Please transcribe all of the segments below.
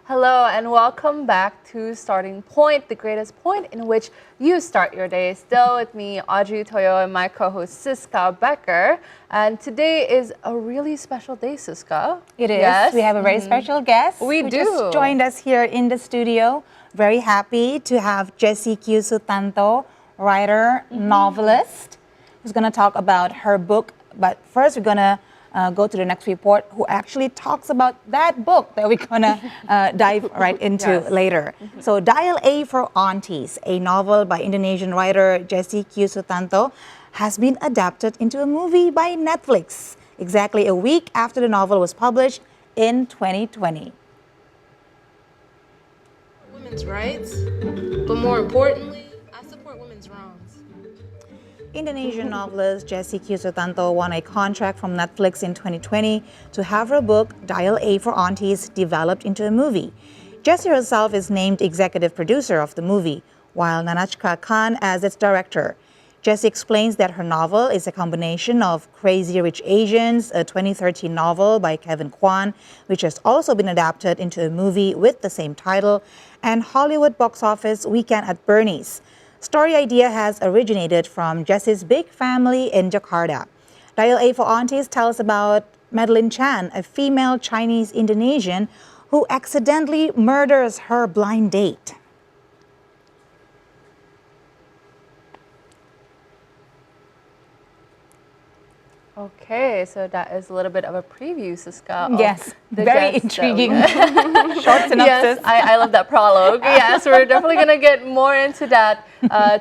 Hello and welcome back to Starting Point, the greatest point in which you start your day. Still with me, Audrey Toyo, and my co-host Siska Becker. And today is a really special day, Siska. It is. Yes? We have a very special guest. We who do. Just joined us here in the studio. Very happy to have Jessie Q. Sutanto, writer, novelist, who's going to talk about her book. But first, we're going to go to the next report, who actually talks about that book that we're going to dive right into later. So, Dial A for Aunties, a novel by Indonesian writer Jessie Q. Sutanto, has been adapted into a movie by Netflix exactly a week after the novel was published in 2020. Women's rights, but more importantly, I support women's wrongs. Indonesian novelist Jessie Q. Sutanto won a contract from Netflix in 2020 to have her book, Dial A for Aunties, developed into a movie. Jessie herself is named executive producer of the movie, while Nanachka Khan as its director. Jessie explains that her novel is a combination of Crazy Rich Asians, a 2013 novel by Kevin Kwan, which has also been adapted into a movie with the same title, and Hollywood box office Weekend at Bernie's. Story idea has originated from Jessie's big family in Jakarta. Dial A for Aunties tells about Madeline Chan, a female Chinese Indonesian who accidentally murders her blind date. Okay, so that is a little bit of a preview, Siska. Yes, the very guest that intriguing. Short synopsis. Yes, I love that prologue. Yes, we're definitely going to get more into that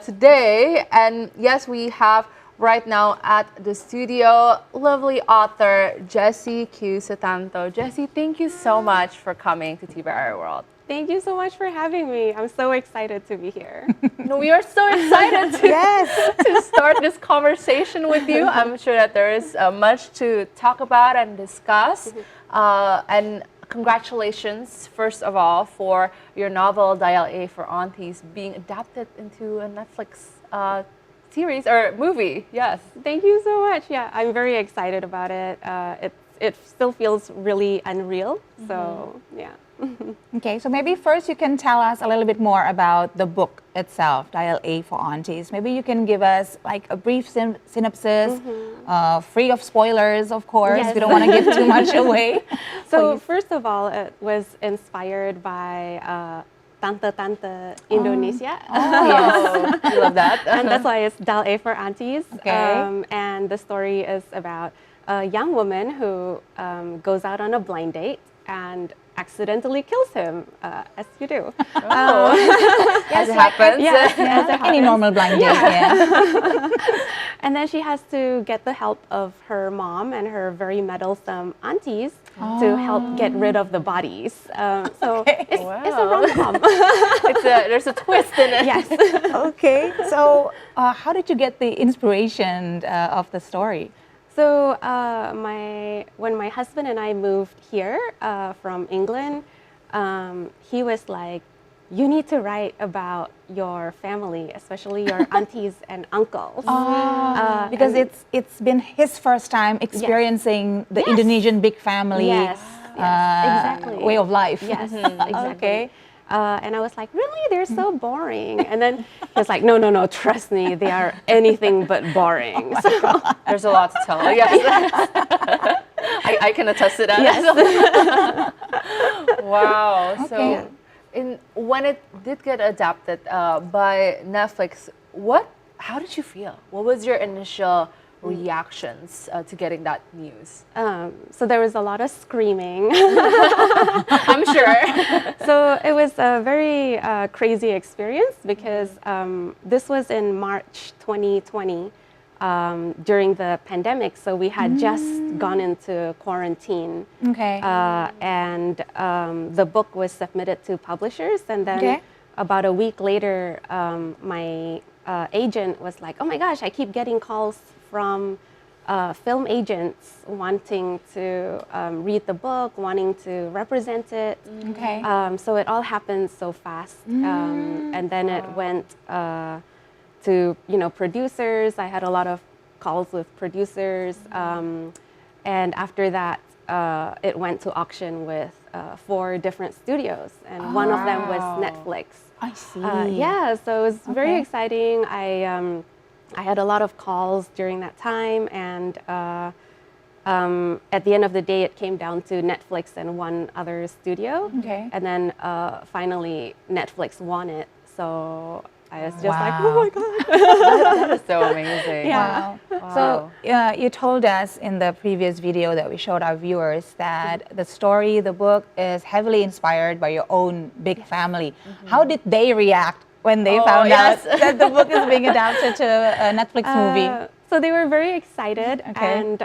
today. And yes, we have right now at the studio lovely author Jessie Q. Sutanto. Jessie, thank you so much for coming to TVRI World. Thank you so much for having me. I'm so excited to be here. No, we are so excited to start this conversation with you. I'm sure that there is much to talk about and discuss. And congratulations, first of all, for your novel, Dial A for Aunties, being adapted into a Netflix series or movie. Yes. Thank you so much. Yeah, I'm very excited about it. It still feels really unreal. So, yeah. Okay, so maybe first you can tell us a little bit more about the book itself, Dial A for Aunties. Maybe you can give us like a brief synopsis, free of spoilers, of course. Yes. We don't want to give too much away. So, first of all, it was inspired by Tante Indonesia. Oh, I love that. And that's why it's Dial A for Aunties. Okay. And the story is about a young woman who goes out on a blind date and accidentally kills him, as you do. As it happens. Yes, as it Any happens. normal blind date, yeah. And then she has to get the help of her mom and her very meddlesome aunties to help get rid of the bodies. So it's a rom-com. There's a twist in it. Yes. Okay, so how did you get the inspiration of the story? So when my husband and I moved here from England, he was like, you need to write about your family, especially your aunties and uncles. Because it's been his first time experiencing the Indonesian big family exactly. way of life. Yes, exactly. Okay. And I was like, really? They're so boring. And then he was like, no, trust me, they are anything but boring. So, There's a lot to tell. Yes. I can attest to that. yes. Wow. Okay. So when it did get adapted by Netflix, how did you feel? What was your initial reactions to getting that news? So there was a lot of screaming. I'm sure. So it was a very crazy experience because this was in March 2020 during the pandemic. So we had just gone into quarantine. Okay. And the book was submitted to publishers. And then about a week later, my agent was like, oh my gosh, I keep getting calls from film agents wanting to read the book, wanting to represent it. Okay. So it all happened so fast. And then it went to producers. I had a lot of calls with producers. And after that, it went to auction with 4 different studios, and one of them was Netflix. I see. Yeah, so it was very exciting. I had a lot of calls during that time, and at the end of the day, it came down to Netflix and one other studio. Okay. And then finally, Netflix won it. So I was just like, oh my God. That is so amazing. Yeah. Wow. So you told us in the previous video that we showed our viewers that the story, the book, is heavily inspired by your own big family. How did they react when they found out that the book is being adapted to a Netflix movie? So they were very excited, and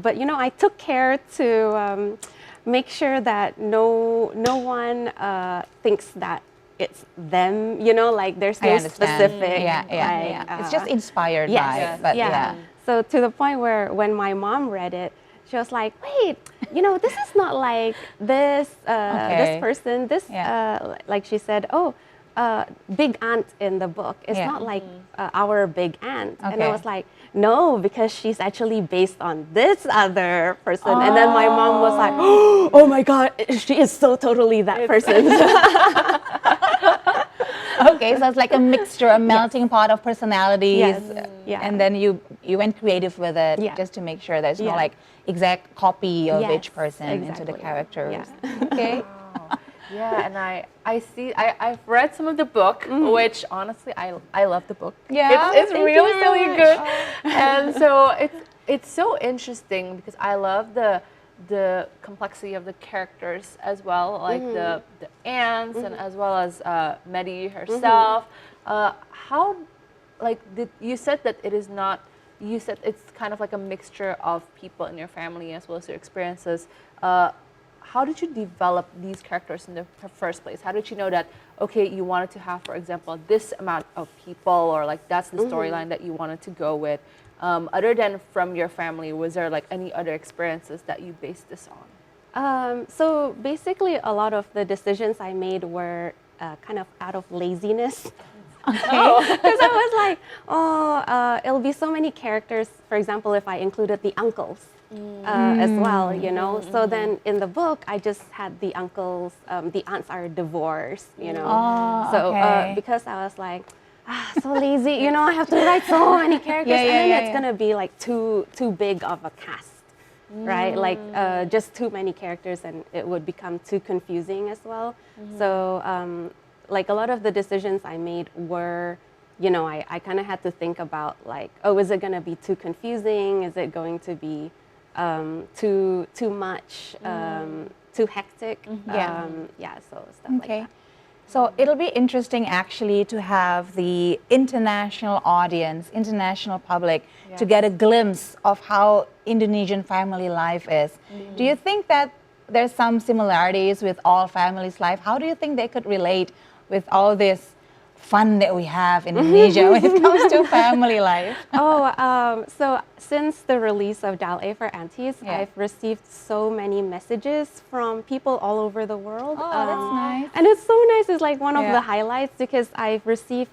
but you know, I took care to make sure that no one thinks that it's them. You know, like there's no specific. It's just inspired by it. But So to the point where when my mom read it, she was like, "Wait, you know, this is not like this this person. This like she said, oh." Big aunt in the book. It's not like our big aunt. And I was like, no, because she's actually based on this other person. And then my mom was like, oh my God, she is so totally that person. Okay, so it's like a mixture, a melting pot of personalities. And then you went creative with it just to make sure there's no like exact copy of each person into the characters. Okay. Yeah, and I've read some of the book, which honestly I love the book. Yeah, it's really really good, and so it's so interesting because I love the complexity of the characters as well, like the aunts and as well as Medi herself. How like you said that it is not. You said it's kind of like a mixture of people in your family as well as your experiences. How did you develop these characters in the first place? How did you know that, okay, you wanted to have, for example, this amount of people, or like that's the storyline that you wanted to go with? Other than from your family, was there like any other experiences that you based this on? So basically, a lot of the decisions I made were kind of out of laziness. Because I was like, it'll be so many characters. For example, if I included the uncles. As well, you know. So then in the book, I just had the uncles, the aunts are divorced, you know. So because I was like, so lazy, you know, I have to write so many characters, and then it's gonna be like too big of a cast, right? Like just too many characters, and it would become too confusing as well. So like a lot of the decisions I made were, you know, I kind of had to think about like, oh, is it gonna be too confusing? Is it going to be too much, too hectic. So stuff like that. So it'll be interesting actually to have the international audience, international public to get a glimpse of how Indonesian family life is. Do you think that there's some similarities with all families' life? How do you think they could relate with all this fun that we have in Indonesia when it comes to family life? So since the release of Dial A for Aunties, I've received so many messages from people all over the world. Oh, that's nice. And it's so nice. It's like one of the highlights because I've received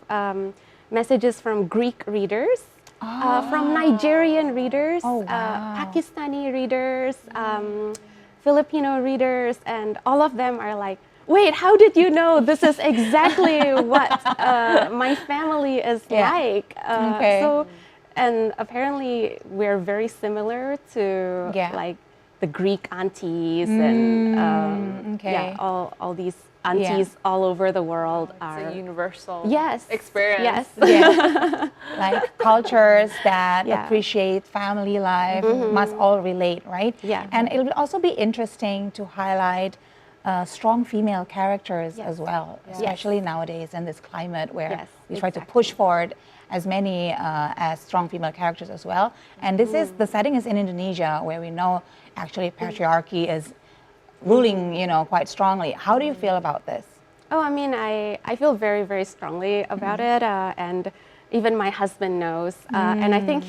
messages from Greek readers, from Nigerian readers, Pakistani readers, Filipino readers, and all of them are like, wait, how did you know this is exactly what my family is like? So, and apparently we're very similar to like the Greek aunties and all these aunties all over the world are a universal Yes. experience. Like cultures that appreciate family life must all relate, right? And it will also be interesting to highlight strong female characters as well, especially nowadays in this climate where we try to push forward as many as strong female characters as well. And this is, the setting is in Indonesia, where we know actually patriarchy is ruling, you know, quite strongly. How do you feel about this? Oh, I mean, I feel very, very strongly about it, and even my husband knows, and I think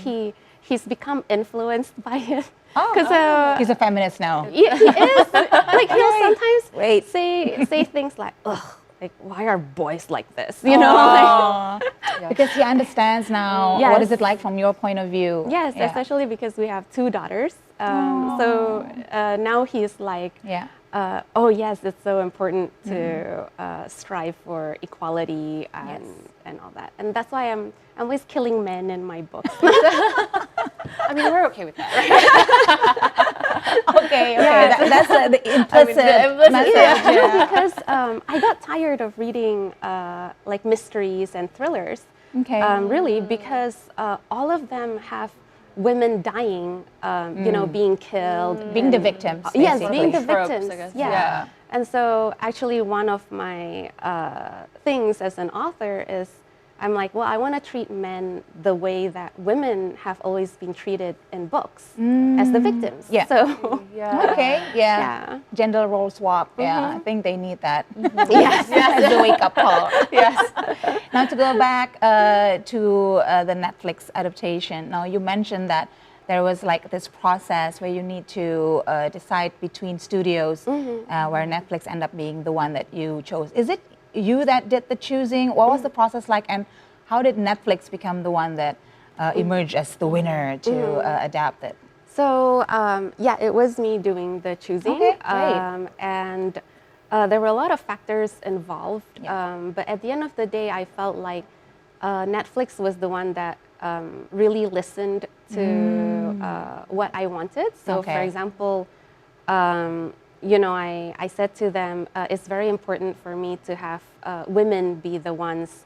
he's become influenced by it. Because he's a feminist now. He is. Like he'll sometimes say things like, "Ugh, like why are boys like this?" You know, like, because he understands now what is it like from your point of view. Yes, especially because we have 2 daughters. So now he's like, Oh yes, it's so important to strive for equality and all that, and that's why I'm always killing men in my books. I mean, we're okay with that, right? Okay, that's the implicit message. Yeah, because I got tired of reading like mysteries and thrillers. Okay. Really, because all of them have women dying, you know, being killed, Being the victims. Yes, basically. being the Tropes, victims. I guess. Yeah. Yeah. And so, actually, one of my things as an author is I'm like, well, I want to treat men the way that women have always been treated in books as the victims. Yeah. So, Yeah. Okay, yeah. Yeah. Gender role swap. Yeah, I think they need that. yes. As a wake up call. Yes. Now to go back to the Netflix adaptation. Now you mentioned that there was like this process where you need to decide between studios where Netflix ended up being the one that you chose. Is it you that did the choosing? What was the process like, and how did Netflix become the one that emerged as the winner to adapt it? So, yeah, it was me doing the choosing. Okay, great. And there were a lot of factors involved. But at the end of the day, I felt like Netflix was the one that really listened to what I wanted. So, for example, you know, I said to them, it's very important for me to have women be the ones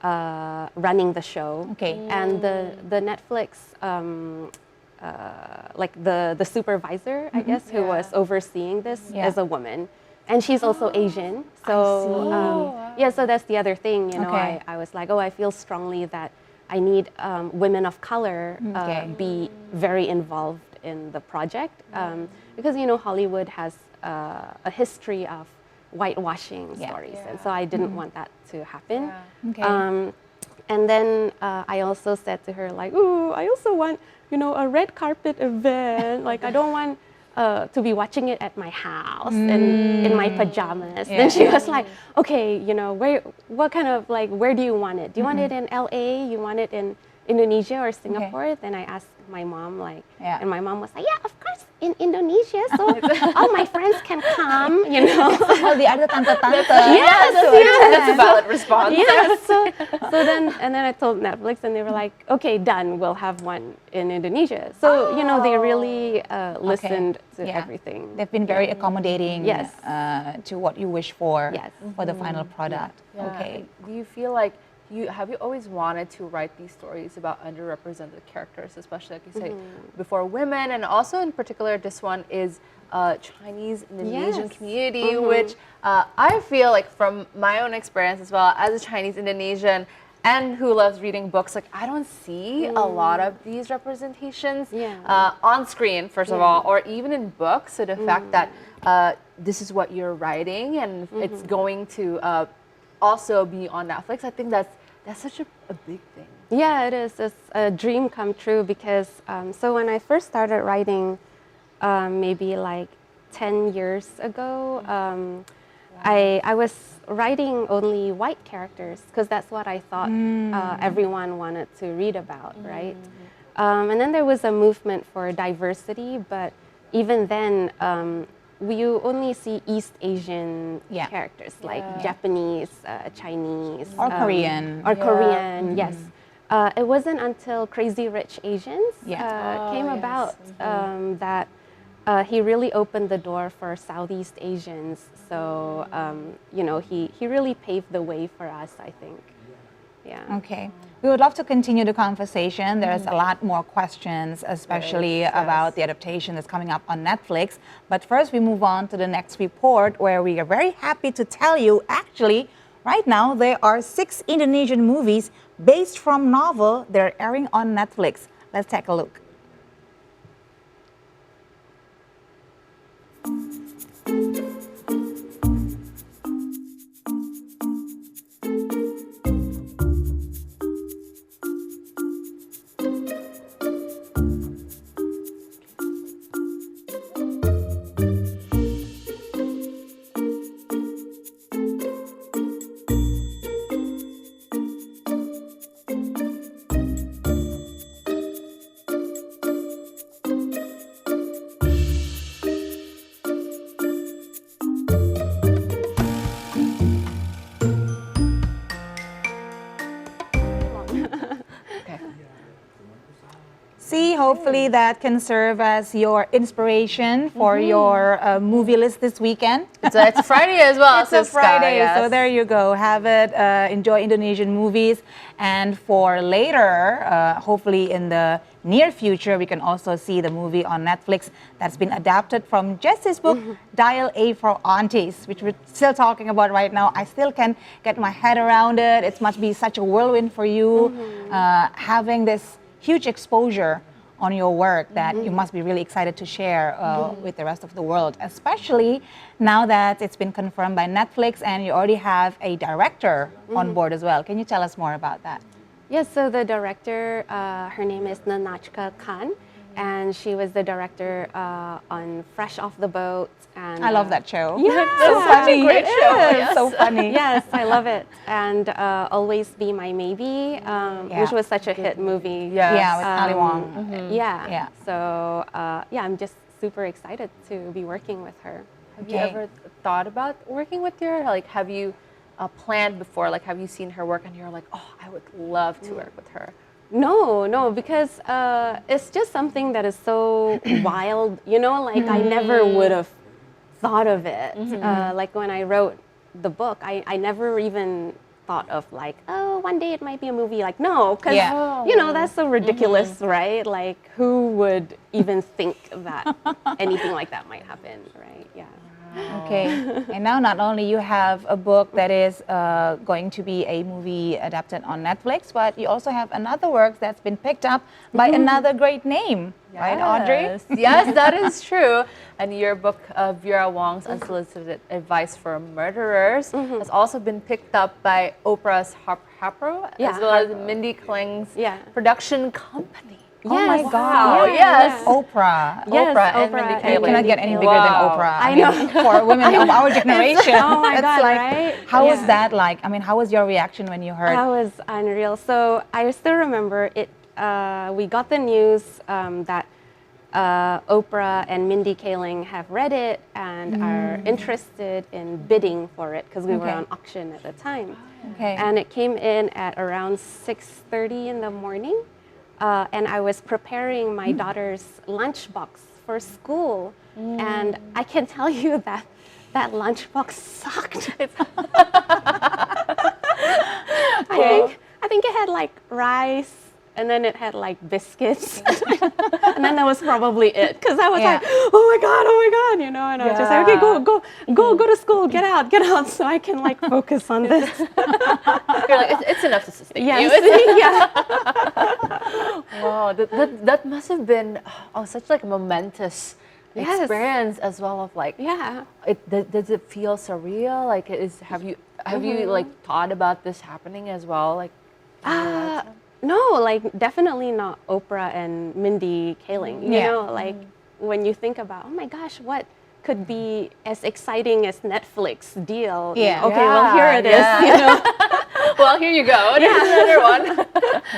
running the show. Okay. And the Netflix, like the supervisor, I guess, who was overseeing this is a woman. And she's also Asian. So, yeah, so that's the other thing, you know, I was like, oh, I feel strongly that I need women of color be very involved in the project. Because, you know, Hollywood has a history of whitewashing stories. And so I didn't want that to happen. And then I also said to her, like, ooh, I also want, you know, a red carpet event. Like, I don't want to be watching it at my house and in my pajamas. Then she was like, okay, you know, what kind of, like, where do you want it? Do you want it in LA? You want it in Indonesia or Singapore? Then I asked my mom, like, and my mom was like, yeah, of course, in Indonesia, so all my friends can come, you know. All the other tante-tante. That's a valid response. Yeah, so then, and then I told Netflix, and they were like, okay, done, we'll have one in Indonesia. So, you know, they really listened to everything. They've been very accommodating to what you wish for the final product. Okay. Do you feel like have you always wanted to write these stories about underrepresented characters, especially like you say before women, and also in particular this one is Chinese Indonesian community, which I feel like from my own experience as well as a Chinese Indonesian and who loves reading books, like I don't see a lot of these representations on screen, first of all, or even in books. So the fact that this is what you're writing and it's going to also be on Netflix, I think that's such a big thing. Yeah, it is. It's a dream come true because so when I first started writing, maybe like 10 years ago, I was writing only white characters because that's what I thought everyone wanted to read about, right? And then there was a movement for diversity, but even then, you only see East Asian characters like Japanese, Chinese, or Korean. Or Korean, yes. It wasn't until Crazy Rich Asians came about that he really opened the door for Southeast Asians. So, you know, he really paved the way for us, I think. Yeah. Okay. We would love to continue the conversation. There's a lot more questions, especially about the adaptation that's coming up on Netflix. But first, we move on to the next report where we are very happy to tell you, actually, right now, there are 6 Indonesian movies based from novel. They're airing on Netflix. Let's take a look. hopefully that can serve as your inspiration for your movie list this weekend. It's a Friday as well. It's a Siska, Friday, yes. so there you go. Have it, enjoy Indonesian movies. And for later, hopefully in the near future, we can also see the movie on Netflix that's been adapted from Jesse's book, Dial A for Aunties, which we're still talking about right now. I still can't get my head around it. It must be such a whirlwind for you, having this huge exposure on your work that you must be really excited to share with the rest of the world, especially now that it's been confirmed by Netflix and you already have a director on board as well. Can you tell us more about that? Yes, so the director, her name is Nanachka Khan, and she was the director on Fresh Off the Boat. And I love that show. Yeah, so funny. a great show. It's Yes. so funny. Yes, I love it. And Always Be My Maybe, which was such a hit movie. Yes. Yeah, with Ali Wong. Yeah. Yeah. So I'm just super excited to be working with her. Have you ever thought about working with her? Like, have you planned before? Like, have you seen her work and you're like, oh, I would love to work with her? No, because it's just something that is so wild, like I never would have thought of it. Like when I wrote the book, I never even thought of like, oh, one day it might be a movie. Like, no, because, that's so ridiculous, right? Like, who would even think that anything like that might happen, right? Yeah. Okay, and now not only you have a book that is going to be a movie adapted on Netflix, but you also have another work that's been picked up by another great name, right, Audrey? Yes, that is true. And your book, Vera Wong's Unsolicited Advice for Murderers, has also been picked up by Oprah's Harper, as well as Mindy Kling's production company. Oh my Yes. God! Wow, yes. Oprah. Yes, Oprah and Oprah Mindy and Kaling. You cannot get any bigger than Oprah. I mean, for women of our generation. Oh my It's God, like, right? How was Yeah. that like? I mean, how was your reaction when you heard? That was unreal. So I still remember it. We got the news that Oprah and Mindy Kaling have read it and are interested in bidding for it because we were on auction at the time. Okay. And it came in at around 6:30 in the morning. And I was preparing my daughter's lunchbox for school. And I can tell you that that lunchbox sucked. I think it had like rice, and then it had like biscuits, and then that was probably it. Because I was like, oh my god, and I was just like, okay, go to school, get out, so I can like focus on this. You're like, it's enough to sustain you. Yeah. Wow, that must have been such like a momentous experience as well. Of like, does it feel surreal? Like, have you like thought about this happening as well? Like, No, like definitely not Oprah and Mindy Kaling. You know, like when you think about, oh my gosh, what could be as exciting as Netflix deal? Yeah. Okay, well here it is. You know? well, here you go. There's another one.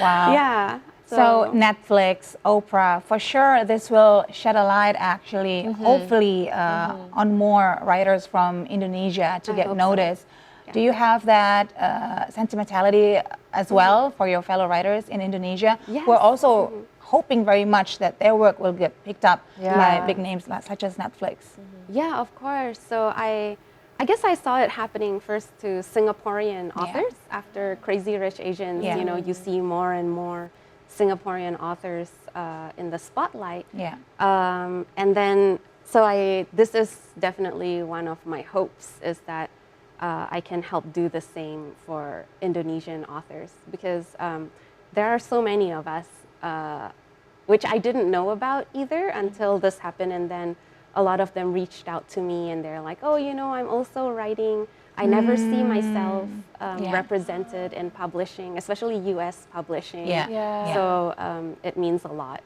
Wow. Yeah. So Netflix, Oprah, for sure this will shed a light actually, hopefully on more writers from Indonesia to get noticed. So. Yeah. Do you have that sentimentality as well for your fellow writers in Indonesia? Yes. We're also hoping very much that their work will get picked up by big names such as Netflix. Yeah, of course. So I guess I saw it happening first to Singaporean authors after Crazy Rich Asians. Yeah. You know, you see more and more Singaporean authors in the spotlight. Yeah. And then, this is definitely one of my hopes is that I can help do the same for Indonesian authors because there are so many of us, which I didn't know about either until this happened. And then a lot of them reached out to me and they're like, oh, I'm also writing. I never see myself represented in publishing, especially US publishing. So it means a lot.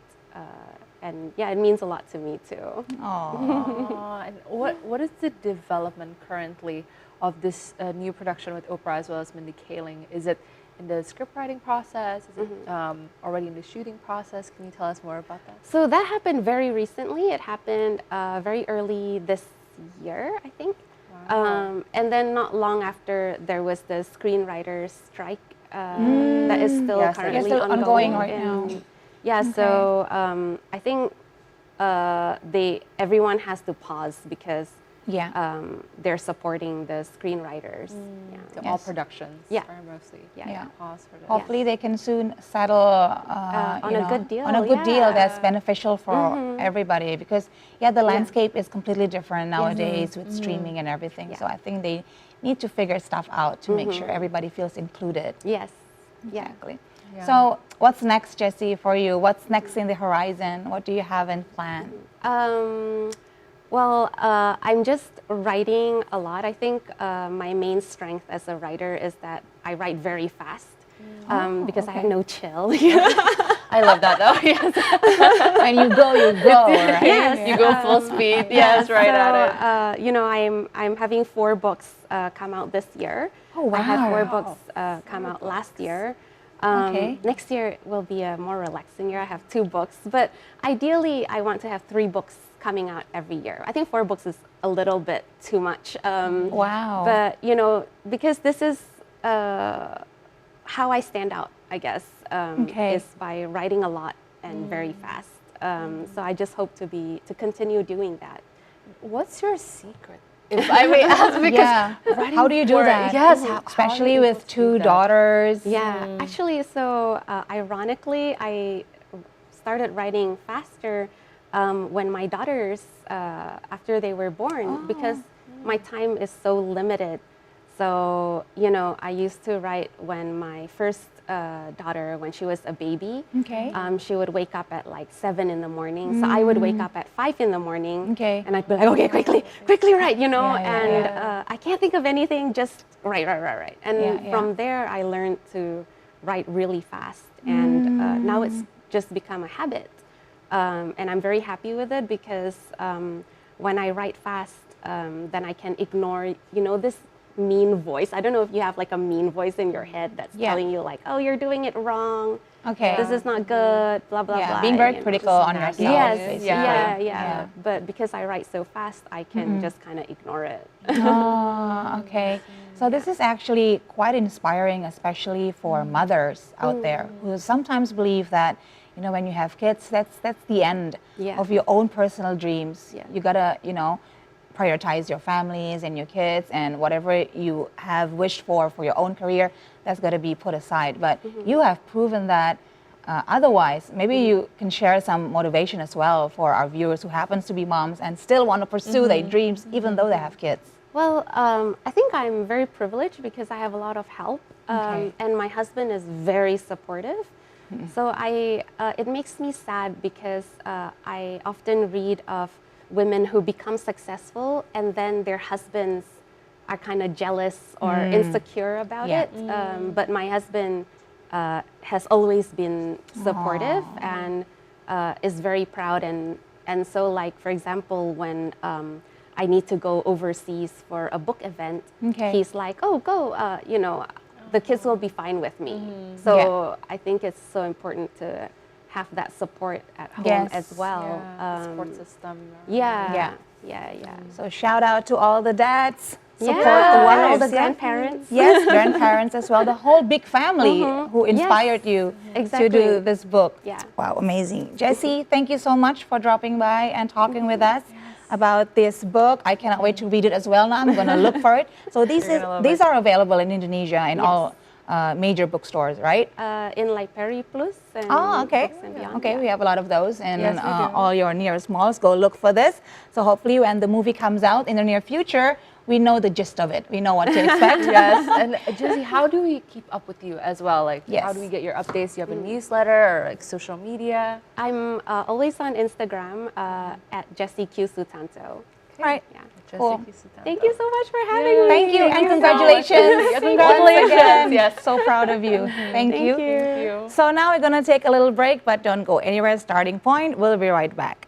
And it means a lot to me too. And what is the development currently of this new production with Oprah as well as Mindy Kaling? Is it in the script writing process? Is it already in the shooting process? Can you tell us more about that? So that happened very recently. It happened very early this year, I think. Wow. And then not long after, there was the screenwriters strike that is still currently ongoing right now. Yeah, so I think everyone has to pause because they're supporting the screenwriters. Yeah. So all productions are mostly pause for this. Hopefully they can soon settle on a good deal. on a good deal that's beneficial for everybody, because the landscape is completely different nowadays with streaming and everything. So I think they need to figure stuff out to make sure everybody feels included. Yes. Exactly. So what's next, Jessie, for you? What's next in the horizon? What do you have in plan? Well, I'm just writing a lot. I think my main strength as a writer is that I write very fast because I have no chill. I love that though. Yes. When you go, right? Yes, You go full speed. Yes, right at it. You know, I'm having 4 books come out this year. Oh, wow. I had 4 books come out last year. Next year will be a more relaxing year. I have 2 books, but ideally I want to have 3 books coming out every year. I think 4 books is a little bit too much. Wow. But, you know, because this is how I stand out, I guess, is by writing a lot and very fast. So I just hope to continue doing that. What's your secret? If I may ask, because how do you do that? Yes, especially with 2 daughters. Yeah, actually, so ironically, I started writing faster when my daughters, after they were born, because my time is so limited. So, you know, I used to write when my first daughter, when she was a baby, she would wake up at like 7 in the morning. So I would wake up at 5 in the morning and I'd be like, okay, quickly write, you know, I can't think of anything, just write. And from there, I learned to write really fast. And now it's just become a habit. And I'm very happy with it because when I write fast, then I can ignore, you know, this mean voice. I don't know if you have like a mean voice in your head that's telling you like, oh, you're doing it wrong. This is not good, blah, blah, blah. Being very critical on yourself. Yes, yeah. But because I write so fast, I can just kind of ignore it. So this is actually quite inspiring, especially for mothers out there who sometimes believe that, you know, when you have kids, that's the end of your own personal dreams. You gotta, you know, prioritize your families and your kids, and whatever you have wished for your own career, that's got to be put aside. But you have proven that otherwise. Maybe you can share some motivation as well for our viewers who happens to be moms and still want to pursue their dreams even though they have kids. Well, I think I'm very privileged because I have a lot of help, and my husband is very supportive. So it makes me sad because I often read of women who become successful and then their husbands are kind of jealous or insecure about it. But my husband has always been supportive and is very proud. And so, like, for example, when I need to go overseas for a book event, he's like, oh, go, you know, the kids will be fine with me. So I think it's so important to have that support at home as well. Support system. So shout out to all the dads. Support all the grandparents. Yes, grandparents as well. The whole big family who inspired you to do this book. Wow, amazing. Jessie, thank you so much for dropping by and talking with us about this book. I cannot wait to read it as well now. I'm going to look for it. So these are available in Indonesia in all major bookstores, right? In like Peri Plus and okay. Books and Beyond. Okay, we have a lot of those in all your nearest malls. Go look for this. So hopefully when the movie comes out in the near future, we know the gist of it. We know what to expect. And Jessie, how do we keep up with you as well? Like, how do we get your updates? Do you have a newsletter or like social media? I'm always on Instagram at Jessie Q Sutanto. Right. Cool. Thank you so much for having me. Thank you, and congratulations. Congratulations. Yes, so proud of you. Thank you. So now we're going to take a little break, but don't go anywhere. Starting point. We'll be right back.